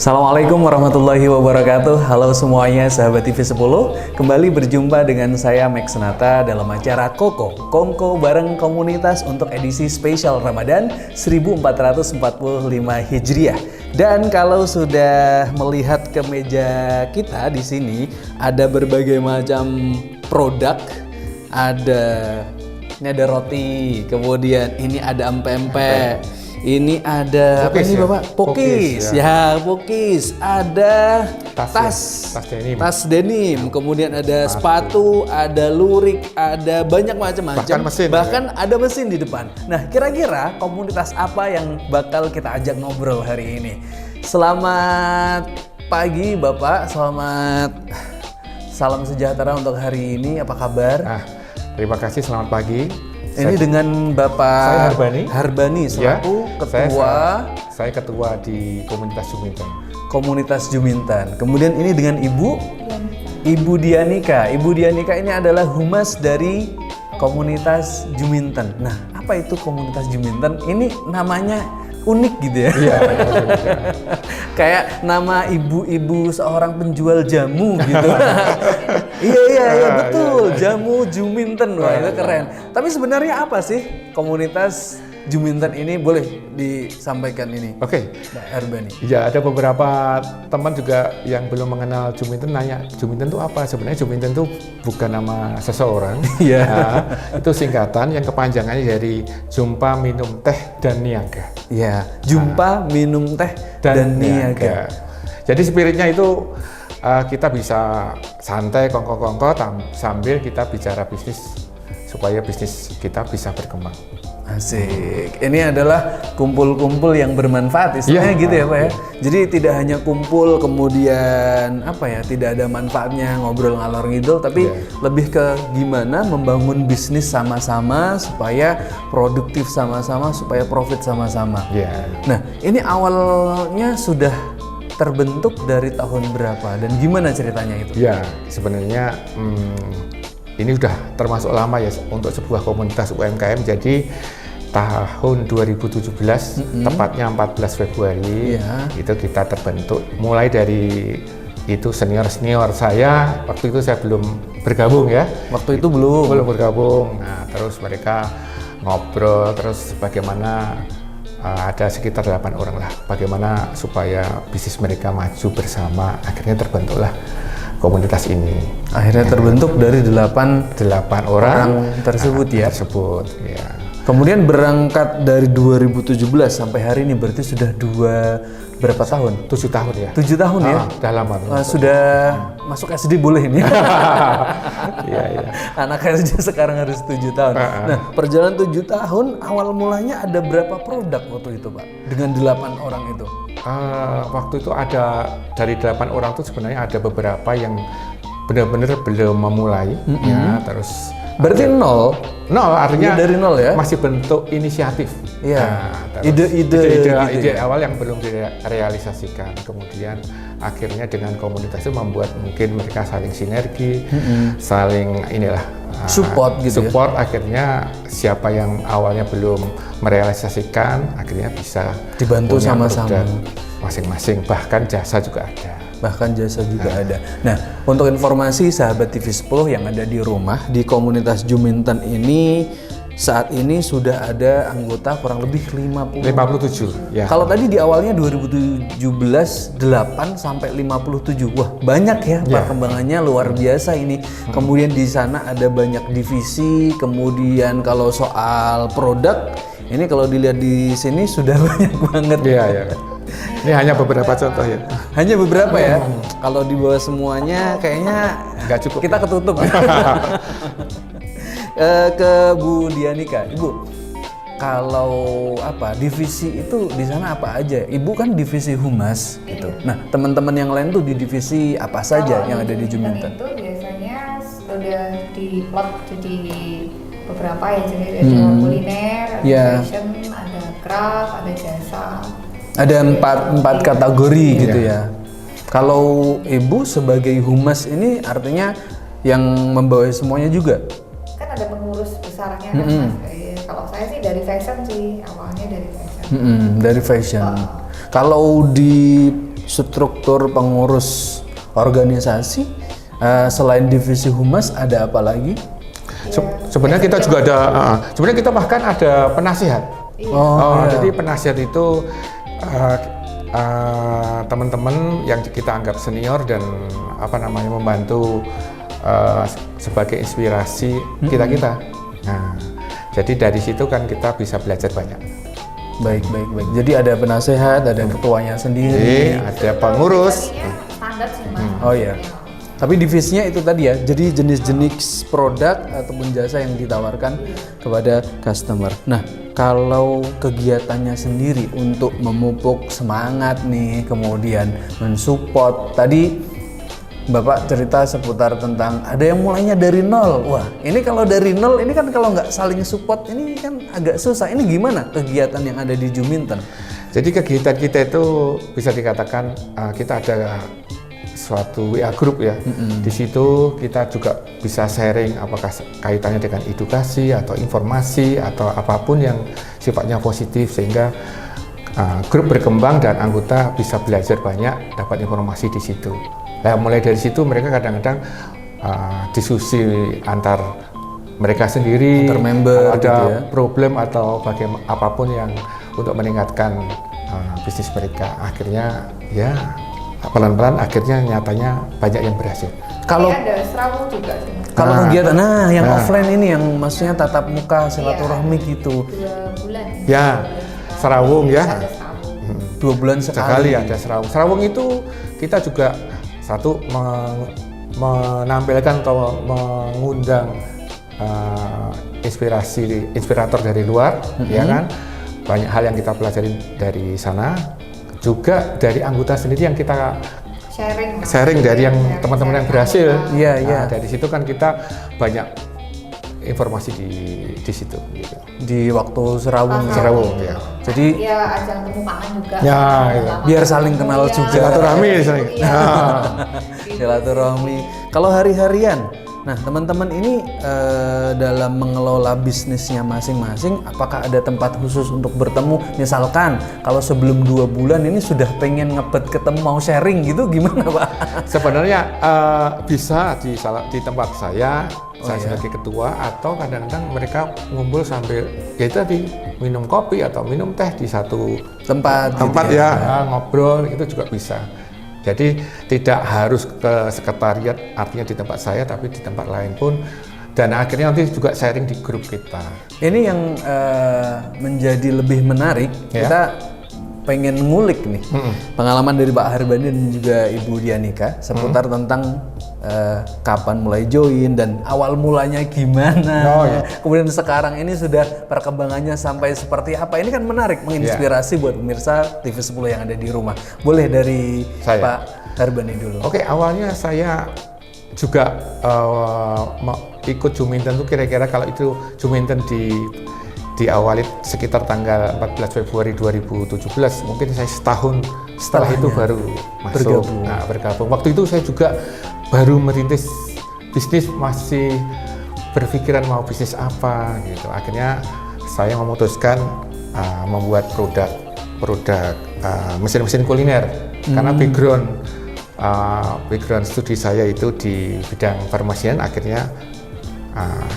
Assalamualaikum warahmatullahi wabarakatuh. Halo semuanya sahabat TV 10. Kembali berjumpa dengan saya Max Senata dalam acara Kongko bareng komunitas untuk edisi spesial Ramadan 1445 Hijriah. Dan kalau sudah melihat ke meja kita di sini ada berbagai macam produk. Ini ada roti, kemudian ini ada empe-empe. Ini ada Pokis, apa nih ya? Bapak? Pokis. Pokis. Ada tas denim. Kemudian ada sepatu, ada lurik, ada banyak macam-macam. Bahkan ada mesin di depan. Nah, kira-kira komunitas apa yang bakal kita ajak ngobrol hari ini? Selamat pagi Bapak, salam sejahtera untuk hari ini. Apa kabar? Terima kasih, selamat pagi. Ini dengan Bapak saya Harbani selaku ketua. Saya ketua di komunitas Juminten. Komunitas Juminten. Kemudian ini dengan Ibu Dianika. Ibu Dianika ini adalah humas dari komunitas Juminten. Nah, apa itu komunitas Juminten? Ini namanya unik gitu ya. Iya. Kayak nama ibu-ibu seorang penjual jamu gitu. Iya betul. Jamu Juminten. Wah, itu keren. Tapi sebenarnya apa sih komunitas Juminten ini? Boleh disampaikan ini. Oke. Mbak Harbani. Ya, ada beberapa teman juga yang belum mengenal Juminten nanya, Juminten itu apa? Sebenarnya Juminten itu bukan nama seseorang. Iya. Itu singkatan yang kepanjangannya dari Jumpa Minum Teh dan Niaga. Iya, Jumpa Minum Teh dan Niaga. Jadi spiritnya itu kita bisa santai, kongko-kongko sambil kita bicara bisnis supaya bisnis kita bisa berkembang. Asik. Ini adalah kumpul-kumpul yang bermanfaat istilahnya gitu ya Pak ya. Jadi tidak hanya kumpul kemudian tidak ada manfaatnya ngobrol ngalor ngidul, tapi lebih ke gimana membangun bisnis sama-sama supaya produktif sama-sama, supaya profit sama-sama. Nah, ini awalnya sudah terbentuk dari tahun berapa dan gimana ceritanya itu? Ya, sebenarnya ini udah termasuk lama ya untuk sebuah komunitas UMKM. Jadi tahun 2017, tepatnya 14 Februari, itu kita terbentuk. Mulai dari itu senior saya, waktu itu saya belum bergabung ya. Waktu itu belum bergabung. Nah, terus mereka ngobrol, terus bagaimana ada sekitar 8 orang lah, bagaimana supaya bisnis mereka maju bersama. Akhirnya terbentuklah komunitas ini. Akhirnya terbentuk dari 8 orang tersebut ya. Kemudian berangkat dari 2017 sampai hari ini berarti sudah berapa tahun? 7 tahun ya. 7 tahun ya? Udah lama. Sudah masuk SD boleh ini. Iya. Anak SD sekarang harus 7 tahun. Nah, perjalanan 7 tahun awal mulanya ada berapa produk waktu itu Pak? Dengan 8 orang itu? Waktu itu ada dari 8 orang itu sebenarnya ada beberapa yang benar-benar belum memulai. Ya, terus berarti nol artinya dari nol ya? Masih bentuk inisiatif. Iya. Ide awal yang belum direalisasikan. Kemudian akhirnya dengan komunitas itu membuat mungkin mereka saling sinergi, saling support gitu. Akhirnya siapa yang awalnya belum merealisasikan akhirnya bisa dibantu sama-sama masing-masing, bahkan jasa juga ada. Nah, untuk informasi sahabat TV 10 yang ada di rumah, di komunitas Juminten ini saat ini sudah ada anggota kurang lebih 57 ya. Kalau tadi di awalnya 2017 8 sampai 57. Wah, banyak ya perkembangannya, luar biasa ini. Kemudian di sana ada banyak divisi, kemudian kalau soal produk ini kalau dilihat di sini sudah banyak banget. Iya. Ini hanya beberapa contoh ya. Hanya beberapa ya. Kalau di bawah semuanya kayaknya nggak cukup. Kita ketutup. Ke Bu Dianika, Ibu. Kalau divisi itu di sana apa aja? Ibu kan divisi humas gitu. Nah, teman-teman yang lain tuh di divisi apa saja yang ada di Juminten? Itu biasanya sudah diplot jadi beberapa ya, jadi ada kuliner, ada fashion, ada craft, ada jasa. Ada empat kategori gitu ya. Kalau Ibu sebagai humas ini artinya yang membawahi semuanya juga? Kan ada pengurus besarnya kan Mas. Kalau saya sih dari fashion sih, awalnya dari fashion. Dari fashion. Kalau di struktur pengurus organisasi, selain divisi humas ada apa lagi? Sebenarnya kita juga ada, sebenarnya kita bahkan ada penasihat. Jadi penasihat itu teman-teman yang kita anggap senior dan membantu sebagai inspirasi kita. Nah, jadi dari situ kan kita bisa belajar banyak. Baik. Jadi ada penasehat, ada ketuanya sendiri, ada pengurus. Standar sih Mas. Oh iya. Tapi divisinya itu tadi ya, jadi jenis-jenis produk ataupun jasa yang ditawarkan kepada customer. Nah, kalau kegiatannya sendiri untuk memupuk semangat nih, kemudian mensupport, tadi Bapak cerita seputar tentang ada yang mulainya dari nol. Wah, ini kalau dari nol, ini kan kalau nggak saling support, ini kan agak susah. Ini gimana kegiatan yang ada di Juminten? Jadi kegiatan kita itu bisa dikatakan kita ada suatu WA group ya. Di situ kita juga bisa sharing apakah kaitannya dengan edukasi atau informasi atau apapun yang sifatnya positif sehingga grup berkembang dan anggota bisa belajar banyak, dapat informasi di situ. Nah, mulai dari situ mereka kadang-kadang diskusi antar mereka sendiri, antar member, ada gitu ya, problem atau bagaimana apapun yang untuk meningkatkan bisnis mereka. Akhirnya ya pelan-pelan akhirnya nyatanya banyak yang berhasil. Kalau ada serawung juga sih. Kalau kegiatan yang offline ini yang maksudnya tatap muka silaturahmi gitu. 2 bulan. Ya, serawung ya. 2 bulan sekali ada serawung. Serawung itu kita juga satu menampilkan atau mengundang inspirator dari luar, ya kan. Banyak hal yang kita pelajari dari sana. Juga dari anggota sendiri yang kita sharing dari yang teman-teman yang berhasil. Iya. Dari situ kan kita banyak informasi di situ. Gitu. Di waktu serawung ya. Jadi ya ajang temu kangen juga. Ya, biar saling kenal juga. Silaturahmi. Silaturahmi. Kalau hari-harian, nah teman-teman ini dalam mengelola bisnisnya masing-masing, apakah ada tempat khusus untuk bertemu? Misalkan kalau sebelum 2 bulan ini sudah pengen ngebet ketemu mau sharing gitu, gimana Pak? Sebenarnya bisa di tempat saya sebagai ketua, atau kadang-kadang mereka ngumpul sambil ya tadi minum kopi atau minum teh di satu tempat gitu ya, ngobrol itu juga bisa. Jadi tidak harus ke sekretariat, artinya di tempat saya, tapi di tempat lain pun. Dan akhirnya nanti juga sharing di grup kita. Ini yang menjadi lebih menarik, kita pengen ngulik nih pengalaman dari Pak Harbani dan juga Ibu Dianika seputar tentang kapan mulai join dan awal mulanya gimana. Kemudian sekarang ini sudah perkembangannya sampai seperti apa. Ini kan menarik, menginspirasi buat pemirsa TV10 yang ada di rumah. Boleh dari Pak Harbani dulu. Oke, awalnya saya juga ikut Juminten tuh kira-kira kalau itu Juminten diawali sekitar tanggal 14 Februari 2017, mungkin saya setahun setelah itu baru masuk bergabung. Waktu itu saya juga baru merintis bisnis, masih berpikiran mau bisnis apa gitu. Akhirnya saya memutuskan membuat produk mesin-mesin kuliner karena background studi saya itu di bidang farmasian. Akhirnya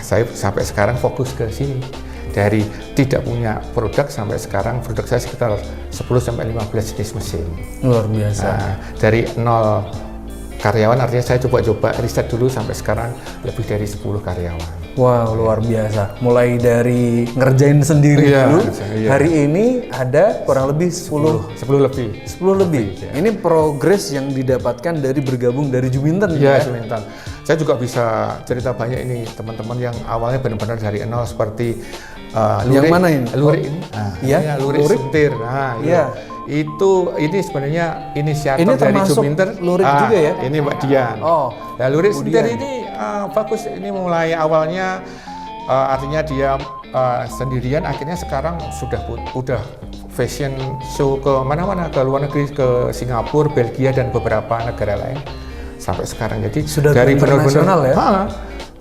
saya sampai sekarang fokus ke sini. Dari tidak punya produk sampai sekarang produk saya sekitar 10-15 jenis mesin. Luar biasa. Dari 0 karyawan, artinya saya coba-coba riset dulu sampai sekarang lebih dari 10 karyawan. Wow, luar biasa. Mulai dari ngerjain sendiri dulu, hari ini ada kurang lebih 10 lebih. Ya. Ini progres yang didapatkan dari bergabung dari Juminten. Iya, Juminten. Saya juga bisa cerita banyak ini teman-teman yang awalnya benar-benar dari nol seperti yang mana ini? Lurik ini. Lurik Sentir. Ini sebenarnya inisiator dari Juminten. Lurik juga ya? Ini Mbak Dian. Nah, Lurik Sentir ini bagus. Ini mulai awalnya artinya dia sendirian, akhirnya sekarang sudah fashion show ke mana-mana, ke luar negeri, ke Singapura, Belgia dan beberapa negara lain sampai sekarang. Jadi sudah dari internasional ya?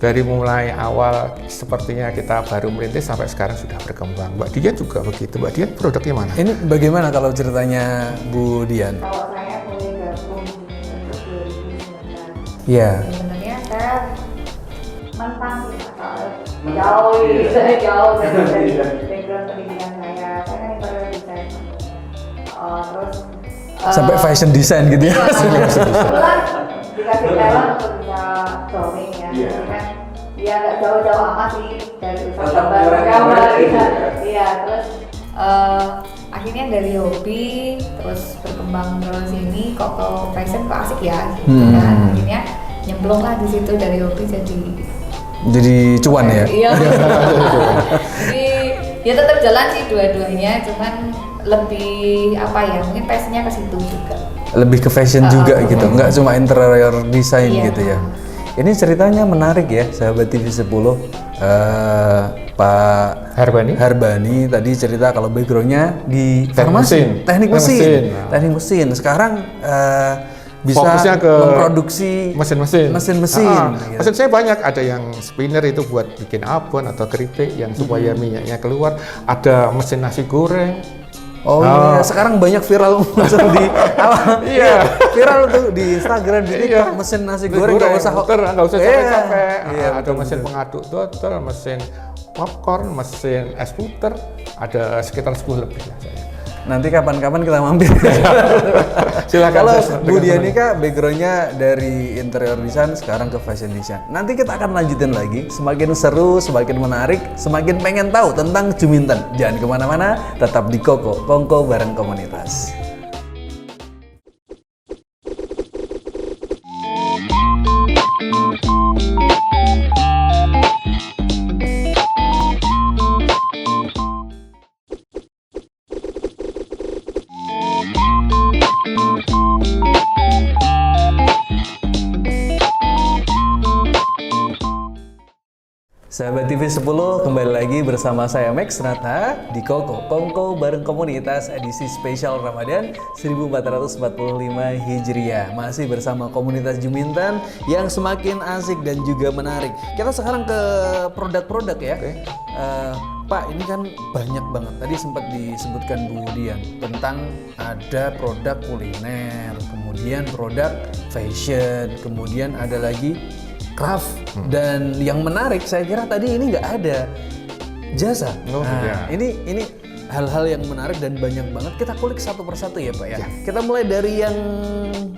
Dari mulai awal sepertinya kita baru merintis sampai sekarang sudah berkembang. Mbak Dian juga begitu. Mbak Dian produknya mana? Ini bagaimana kalau ceritanya Bu Dian? Kalau saya boleh Iya. Sebenarnya saya menantang jauh dari background pendidikan saya kan interior design. Terus sampai fashion design gitu ya. Kebetulan dikasih talent untuk bisa drawing ya. Jadi kan ya nggak jauh-jauh amat sih dari usaha gambar. Iya, terus akhirnya dari hobi terus berkembang terus ini kok ke fashion kok asik ya gitu kan. Akhirnya nyemplung lah di situ dari hobi jadi cuan ya. Iya. Jadi ya tetap jalan sih dua-duanya, cuman lebih apa ya, mungkin passionnya ke situ juga. Lebih ke fashion juga gitu, nggak cuma interior design gitu ya. Ini ceritanya menarik ya, sahabat TV 10. Pak Harbani tadi cerita kalau backgroundnya di farmasi, teknik mesin. Sekarang bisa memproduksi mesin. Mesin saya banyak, ada yang spinner itu buat bikin abon atau keripik yang supaya minyaknya keluar. Ada mesin nasi goreng. Iya, sekarang banyak viral di viral tuh di Instagram, di TikTok, mesin nasi goreng nggak usah capek-capek. Ada mesin pengaduk dodol, mesin popcorn, mesin es puter, ada sekitar 10 lebih lah saya. Nanti kapan-kapan kita mampir. Silakan. Kalau Bu Dianika backgroundnya dari interior design, sekarang ke fashion design. Nanti kita akan lanjutin lagi. Semakin seru, semakin menarik, semakin pengen tahu tentang Juminten. Jangan kemana-mana, tetap di Kongko bareng komunitas. Sahabat TV 10, kembali lagi bersama saya Max Nata di Kongko bareng komunitas edisi spesial Ramadan 1445 Hijriah. Masih bersama komunitas Juminten yang semakin asik dan juga menarik. Kita sekarang ke produk-produk ya. Pak, ini kan banyak banget. Tadi sempat disebutkan Bu Dian tentang ada produk kuliner, kemudian produk fashion, kemudian ada lagi craft, dan yang menarik saya kira tadi ini nggak ada jasa. Ini hal-hal yang menarik dan banyak banget. Kita kulik satu persatu ya Pak ya. Kita mulai dari yang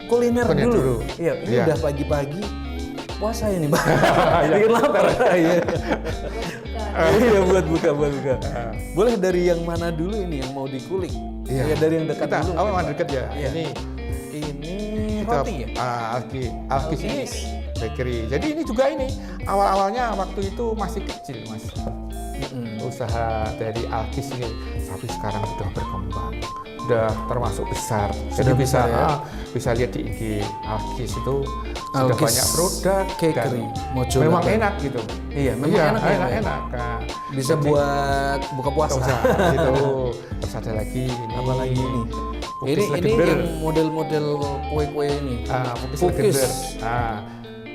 kuliner dulu. Iya, ini udah pagi-pagi puasa ini Pak. Bikin lapar. Iya, buat buka. Boleh dari yang mana dulu ini yang mau dikulik? Iya, dari yang dekat dulu. Oh, yang dekat ya. Ini roti ya? Alkis bakery. Jadi ini juga awal-awalnya waktu itu masih kecil Mas. Usaha dari Alkis ini, tapi sekarang sudah berkembang, sudah termasuk besar. Jadi bisa lihat di IG Alkis itu sudah banyak produk bakery. Memang enak gitu. Iya, memang enak. Bisa buat buka puasa. Itu. Terus ada lagi ini. Apa lagi ini? Ini yang model-model kue-kue ini. Cookies.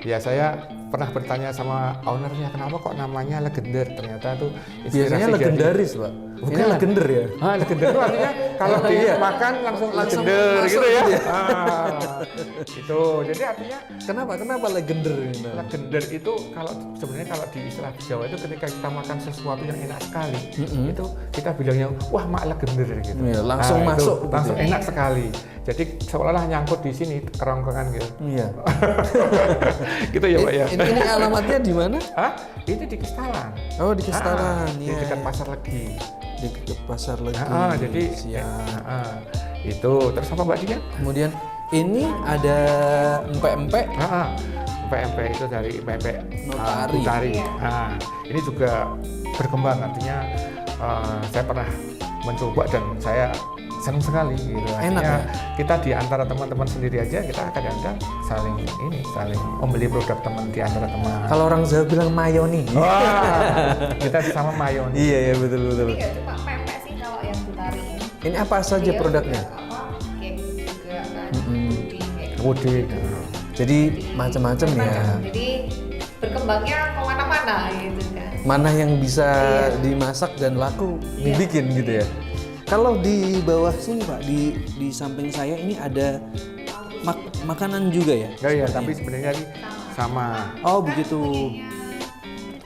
Ya saya pernah bertanya sama ownernya kenapa kok namanya legender, ternyata tuh biasanya legendaris Pak. Bukan ini legender ya? Legender itu artinya kalau dimakan langsung legender gitu ya. Itu jadi artinya kenapa legender ini? Legender itu sebenarnya kalau di istilah Jawa itu ketika kita makan sesuatu yang enak sekali, itu kita bilangnya wah mak legender gitu. Ya, langsung masuk, langsung enak sekali. Jadi seolah-olah nyangkut di sini kerongkongan gitu. Iya. Gitu ya Pak ya. Ini alamatnya di mana? Ini di Kestalan. Oh, di Kestalan. Di dekat Pasar Legi. Di dekat Pasar Legi. Jadi itu terus apa Mbak Dian? Kemudian ini ada empek-empek. Empek-empek itu dari empek Notari. Ini juga berkembang, artinya saya pernah mencoba dan saya senang sekali gitu. Enak ya? Kita di antara teman-teman sendiri aja kita kadang-kadang saling membeli produk teman di antara teman. Kalau orang Jawa bilang mayoni. Kita sama mayoni. Iya betul. Ini nggak cuma pempek sih kalau yang Notari ini. Ini apa saja produknya? Cake juga kan, puding. Jadi macam-macam ya. Jadi berkembangnya kemana-mana gitu kan. Mana yang bisa dimasak dan laku dibikin gitu ya. Kalau di bawah sini Pak, di samping saya ini ada makanan juga ya? Enggak ya, tapi sebenarnya ini sama. Oh begitu.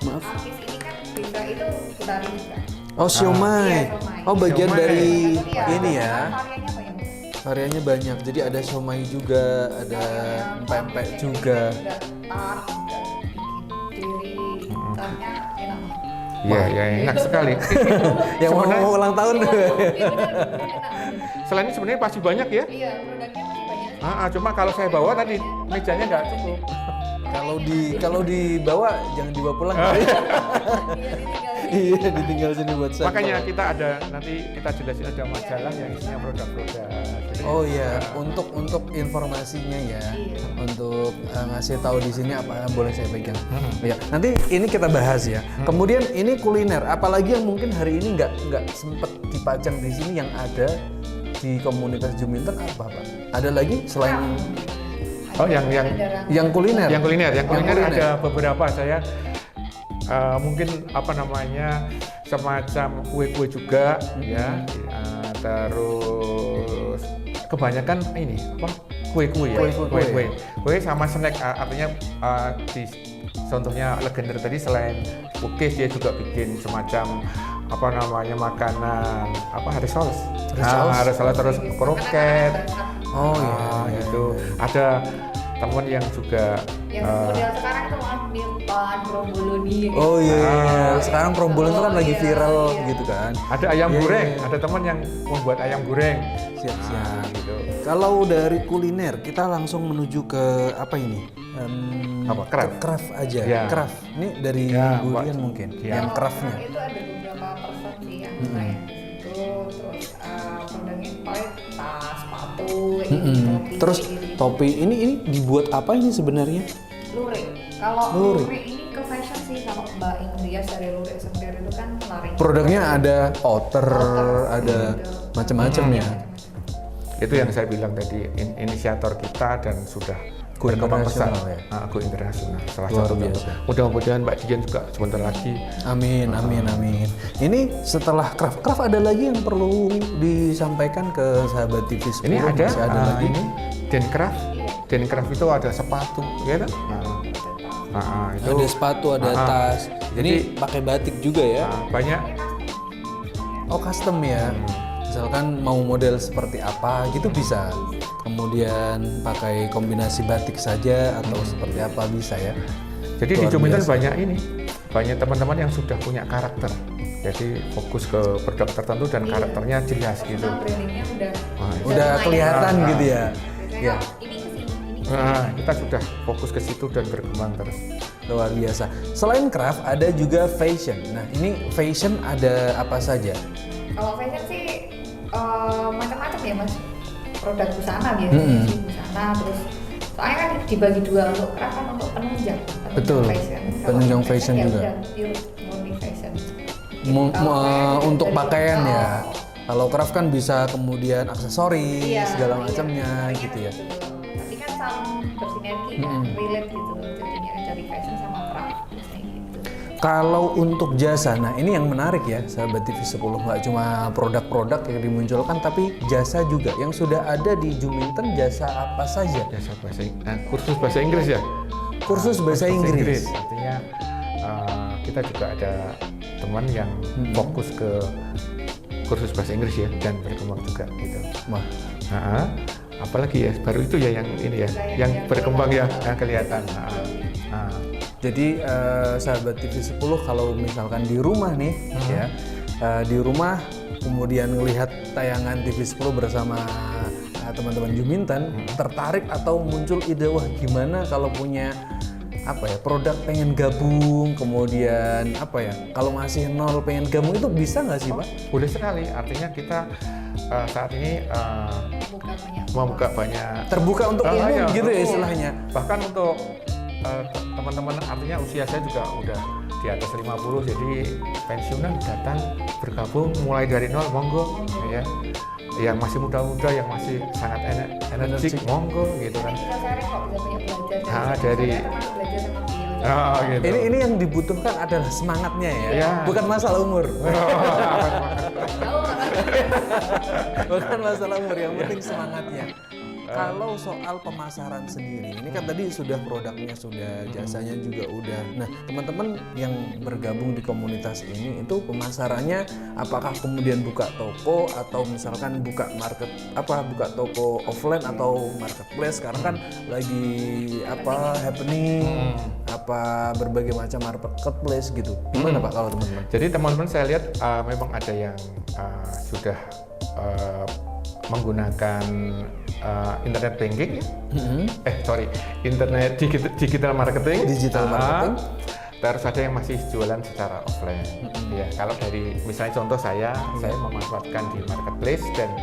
Maaf. Alkis ini kan bisa itu putari juga. Oh siomay. Iya, siomay. Oh bagian Siomay. dari Tapi ya, ini ya. variannya banyak. Variannya banyak. Jadi ada siomay juga, ada pempek juga. Juga tart, juga bikin diri, tartnya enak. Iya, ya enak sekali. Yang mau Sebenarnya- ulang tahun. Iya, bener, enak. Selain ini sebenarnya pasti banyak ya. Iya, produknya masih banyak. Cuma kalau saya bawa tadi mejanya nggak cukup. Kalau dibawa jangan dibawa pulang. Iya, ditinggal. Iya, ditinggal sini buat sampel. Makanya kita ada nanti kita jelasin ada majalah yang isinya produk-produk. Jadi, Oh iya, untuk informasinya ya, untuk ngasih tahu di sini apa yang boleh saya pegang. Ya, nanti ini kita bahas ya. Kemudian ini kuliner, apalagi yang mungkin hari ini nggak sempet dipajang di sini yang ada di komunitas Juminten apa Pak? Ada lagi selain Oh yang kuliner? Yang kuliner kuliner. ada beberapa saya mungkin apa namanya semacam kue-kue juga ya. Terus kebanyakan ini apa kue-kue ya. Kue sama snack artinya di contohnya legender tadi selain cookies dia juga bikin semacam apa namanya makanan apa risoles. Risoles terus kroket. Oh iya, gitu. Ada teman yang juga Yang model sekarang itu milpan, bromboloni. Oh iya, sekarang Prombolen itu kan Oh, lagi iya, viral iya. gitu kan. ada ayam Iya, goreng, iya. ada teman yang membuat ayam goreng. Siap-siap. Gitu. Kalau dari kuliner kita langsung menuju ke apa ini? Apa, craft? Craft aja. Ya. Craft. Ini dari Ya, Bu Mbak. Dian mungkin. Ya. Yang craftnya. Itu ada beberapa person sih yang kayak gitu. Terus produknya paling tas, sepatu, kayak gitu, topi, Terus gitu. topi ini dibuat apa ini sebenarnya? Lurik. Kalau Lurik. lurik ini ke fashion sih sama Mbak Ingrias dari Lurik sendiri itu kan laring. Produknya ada outer, ada macam-macam ya. Itu yang saya bilang tadi inisiator kita dan sudah Go berkembang pesat. internasional ya? Go internasional. Salah Luar satu biasa. Mudah-mudahan Mbak Dian juga sebentar lagi. Amin, amin, amin. Ini setelah craft ada lagi yang perlu disampaikan ke sahabat TV 10. Ini ada, Masih ada lagi. ini Dencraft. Dencraft itu ada sepatu, ya kan? Itu Ada sepatu, ada tas. Ini pakai batik juga ya. banyak. Oh custom ya. Misalkan mau model seperti apa gitu bisa. Kemudian pakai kombinasi batik saja atau seperti apa bisa ya. Jadi di Luar Juminten biasa. banyak ini, banyak teman-teman yang sudah punya karakter. Jadi fokus ke produk tertentu dan karakternya jelas gitu. Nah, brandingnya udah Udah lumayan. kelihatan gitu ya. Biasanya Ya, ini kesini, ini Kita sudah fokus ke situ dan berkembang terus. luar biasa. Selain craft ada juga fashion. Nah, ini fashion ada apa saja? Kalau fashion sih macam-macam ya mas. Produk busana biasanya sih busana terus. Soalnya kan dibagi dua untuk craft kan untuk penunjang. Betul. Fashion. Kalau Penunjang fashion ya juga. udah pure murni fashion. Untuk dari- pakaian oh, ya. Kalau craft kan bisa kemudian aksesoris iya, segala iya, macamnya makanya gitu ya. Tapi kan saling bersinergi kan, relate gitu loh. Jadinya dari fashion sama craft biasanya gitu. Kalau untuk jasa, nah ini yang menarik ya sahabat TV 10, nggak cuma produk-produk yang dimunculkan tapi jasa juga yang sudah ada di Juminten. Jasa apa saja? Jasa kursus bahasa Inggris ya. Kursus bahasa Inggris. Artinya kita juga ada teman yang fokus ke kursus bahasa Inggris ya dan berkembang juga gitu. Wah, Apalagi ya baru itu ya yang ini ya, yang berkembang ya, yang kelihatan. jadi sahabat TV 10 kalau misalkan di rumah nih ya, di rumah kemudian melihat tayangan TV 10 bersama teman-teman Juminten, tertarik atau muncul ide wah gimana kalau punya apa ya produk pengen gabung, kemudian apa ya kalau masih nol pengen gabung itu bisa nggak sih Pak? Boleh sekali, artinya kita saat ini Bukan banyak. membuka banyak Terbuka untuk umum iya, gitu ya betul. istilahnya. Bahkan untuk teman-teman artinya usia saya juga udah di atas 50 jadi pensiunan datang bergabung mulai dari nol monggo ya. Yang masih muda-muda yang masih sangat energik monggo gitu kan. Kita sharing kok bisa banyak belajar Dari saya termasuk belajar sama beliau. gitu. Ini yang dibutuhkan adalah semangatnya ya, Iya. bukan masalah umur. Tahu nggak? Bukan masalah umur, yang penting semangatnya. Kalau soal pemasaran sendiri, ini kan tadi sudah produknya, sudah jasanya juga udah. Nah, teman-teman yang bergabung di komunitas ini itu pemasarannya apakah kemudian buka toko atau misalkan buka buka toko offline atau marketplace? Sekarang kan lagi happening berbagai macam marketplace gitu. Gimana Pak kalau teman-teman? Jadi teman-teman saya lihat memang ada yang sudah menggunakan internet banking, internet digital marketing. Terus ada yang masih jualan secara offline. Ya, kalau dari misalnya contoh saya memanfaatkan di marketplace dan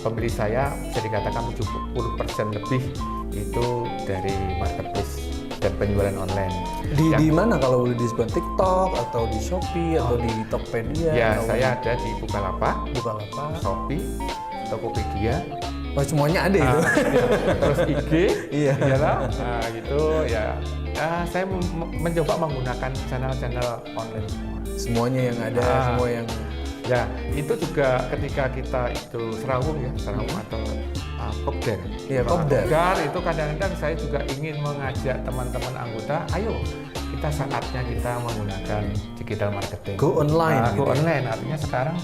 pembeli saya bisa dikatakan 70% lebih itu dari marketplace dan penjualan online. Di mana kalau boleh disebut, TikTok atau di Shopee atau di Tokopedia? Ya, saya ada di Bukalapak, Shopee, Tokopedia. Oh, semuanya ada itu. Terus IG, iyalah, gitu ya. Saya mencoba menggunakan channel-channel online semuanya yang ada, semua yang ya itu juga ketika kita itu serawung atau kopdar. Iya, kopdar itu kadang-kadang saya juga ingin mengajak teman-teman anggota, ayo kita saatnya kita menggunakan digital marketing. Go online. Go online artinya sekarang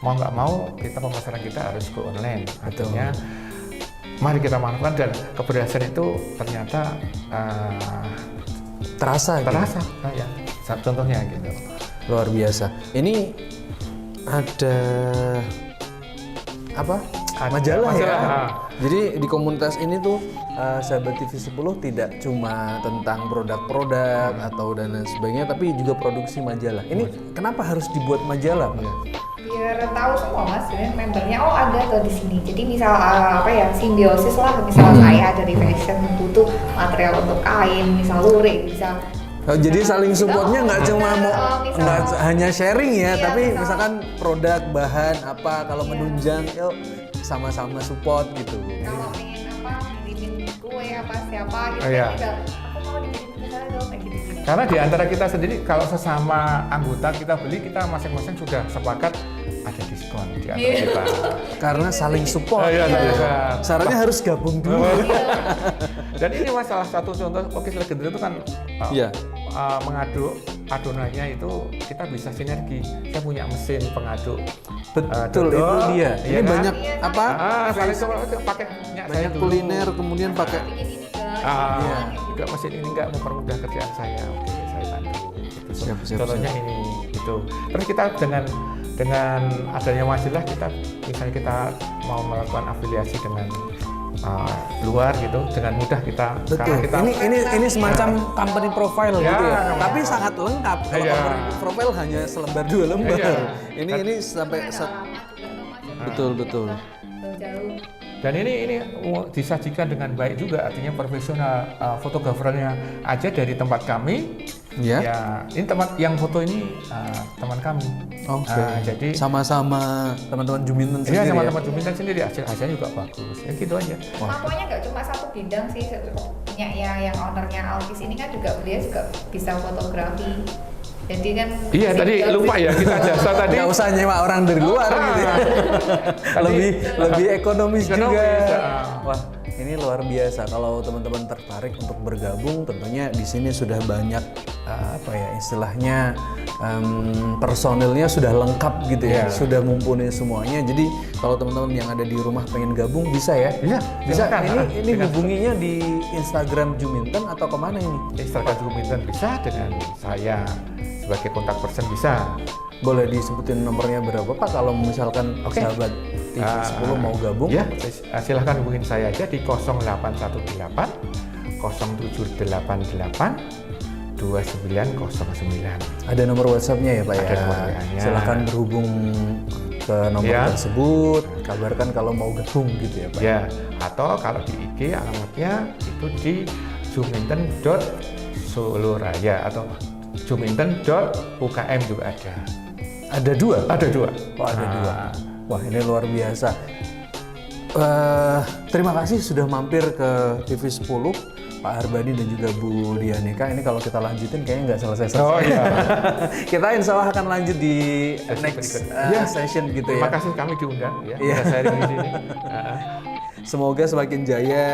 mau nggak mau kita pemasaran kita harus go online. Artinya mari kita manfaatkan dan keberhasilan itu ternyata terasa. Ya, contohnya gitu. Luar biasa. Ini ada majalah ya. Jadi di komunitas ini tuh Sahabat TV 10 tidak cuma tentang produk-produk atau dan lain sebagainya, tapi juga produksi majalah. Ini kenapa harus dibuat majalah, Pak? Biar tahu semua Mas, membernya ada tuh di sini. Jadi misal simbiosis lah, misal saya dari fashion butuh material untuk kain, misal lurik, misal. Jadi saling supportnya nggak cuma nggak hanya sharing ya, tapi misalkan produk, bahan kalau menunjang, yuk sama-sama support gitu. Kalau pengen ngirimin kue siapa gitu, aku mau dikirim ke sana dong, kayak gitu. Karena di antara kita sendiri kalau sesama anggota kita beli, kita masing-masing sudah sepakat ada diskon di antara kita. Karena saling support. Syaratnya harus gabung dulu. Dan ini salah satu contoh Cookies Legendary itu kan mengaduk adonannya itu kita bisa sinergi. Saya punya mesin pengaduk. Betul, itu dia. Ini banyak pakai banyak kuliner kemudian pakai juga mesin ini nggak mempermudah kerjaan saya. Oke, saya bantu. Siap. Contohnya ini itu. Terus kita dengan adanya majalah misalnya kita mau melakukan afiliasi dengan luar gitu, dengan mudah kita. Betul. Ini semacam company profile gitu ya. Tapi sangat lengkap. Kalau company profile hanya selembar 2 lembar. Ini sampai betul. Dan ini disajikan dengan baik juga, artinya profesional. Fotografernya aja dari tempat kami. Ya, ini tempat yang foto ini teman kami. Jadi sama-sama teman-teman Juminten sendiri. Iya, teman-teman Juminten sendiri, hasilnya juga bagus. Ya gitu aja. Pokoknya nggak cuma satu bidang sih, punya yang ownernya Alkis ini kan juga beliau juga bisa fotografi. Jadi kan tadi lupa ya kita jasa tadi. Nggak usah nyewa orang dari luar gitu ya. lebih ekonomis juga. Wah, ini luar biasa. Kalau teman-teman tertarik untuk bergabung, tentunya di sini sudah banyak istilahnya personilnya sudah lengkap gitu ya, sudah mumpuni semuanya. Jadi kalau teman-teman yang ada di rumah pengen gabung bisa ya? Bisa. Ini hubunginya di Instagram Juminten atau kemana ini? Instagram Juminten bisa, dengan saya sebagai kontak person bisa. Boleh disebutin nomornya berapa Pak kalau misalkan Sahabat TV 10 mau gabung? Ya, silahkan hubungin saya aja di 0818 0788 2909. Ada nomor WhatsApp-nya ya Pak ya? Ada nomor WA-nya. Silahkan berhubung ke nomor tersebut, kabarkan kalau mau gabung gitu ya Pak? Ya, atau kalau di IG alamatnya itu di juminten.soloraya atau juminten.ukm juga ada. Ada 2? Ada 2. Oh, ada 2. Wah, ini luar biasa. Terima kasih sudah mampir ke TV 10, Pak Harbadi dan juga Bu Dianika. Ini kalau kita lanjutin kayaknya nggak selesai-selesai. Oh iya. Kita insya Allah akan lanjut di next session gitu ya. Terima kasih kami diundang ya. Sharing di sini. Semoga semakin jaya,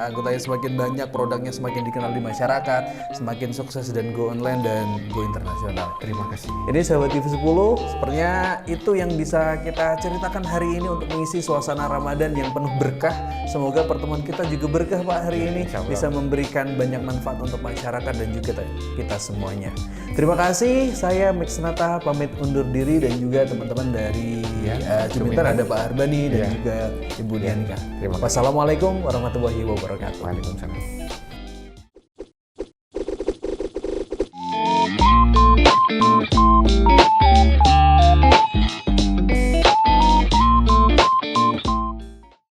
anggotanya semakin banyak, produknya semakin dikenal di masyarakat, semakin sukses dan go online dan go internasional. Terima kasih. Ini sahabat TV 10, sepertinya itu yang bisa kita ceritakan hari ini untuk mengisi suasana Ramadan yang penuh berkah. Semoga pertemuan kita juga berkah Pak hari ini, bisa memberikan banyak manfaat untuk masyarakat dan juga kita semuanya. Terima kasih, saya Mix Nata pamit undur diri dan juga teman-teman dari Juminten, ada Pak Harbani dan juga Ibu Dianika. Wassalamualaikum warahmatullahi wabarakatuh. Waalaikumsalam.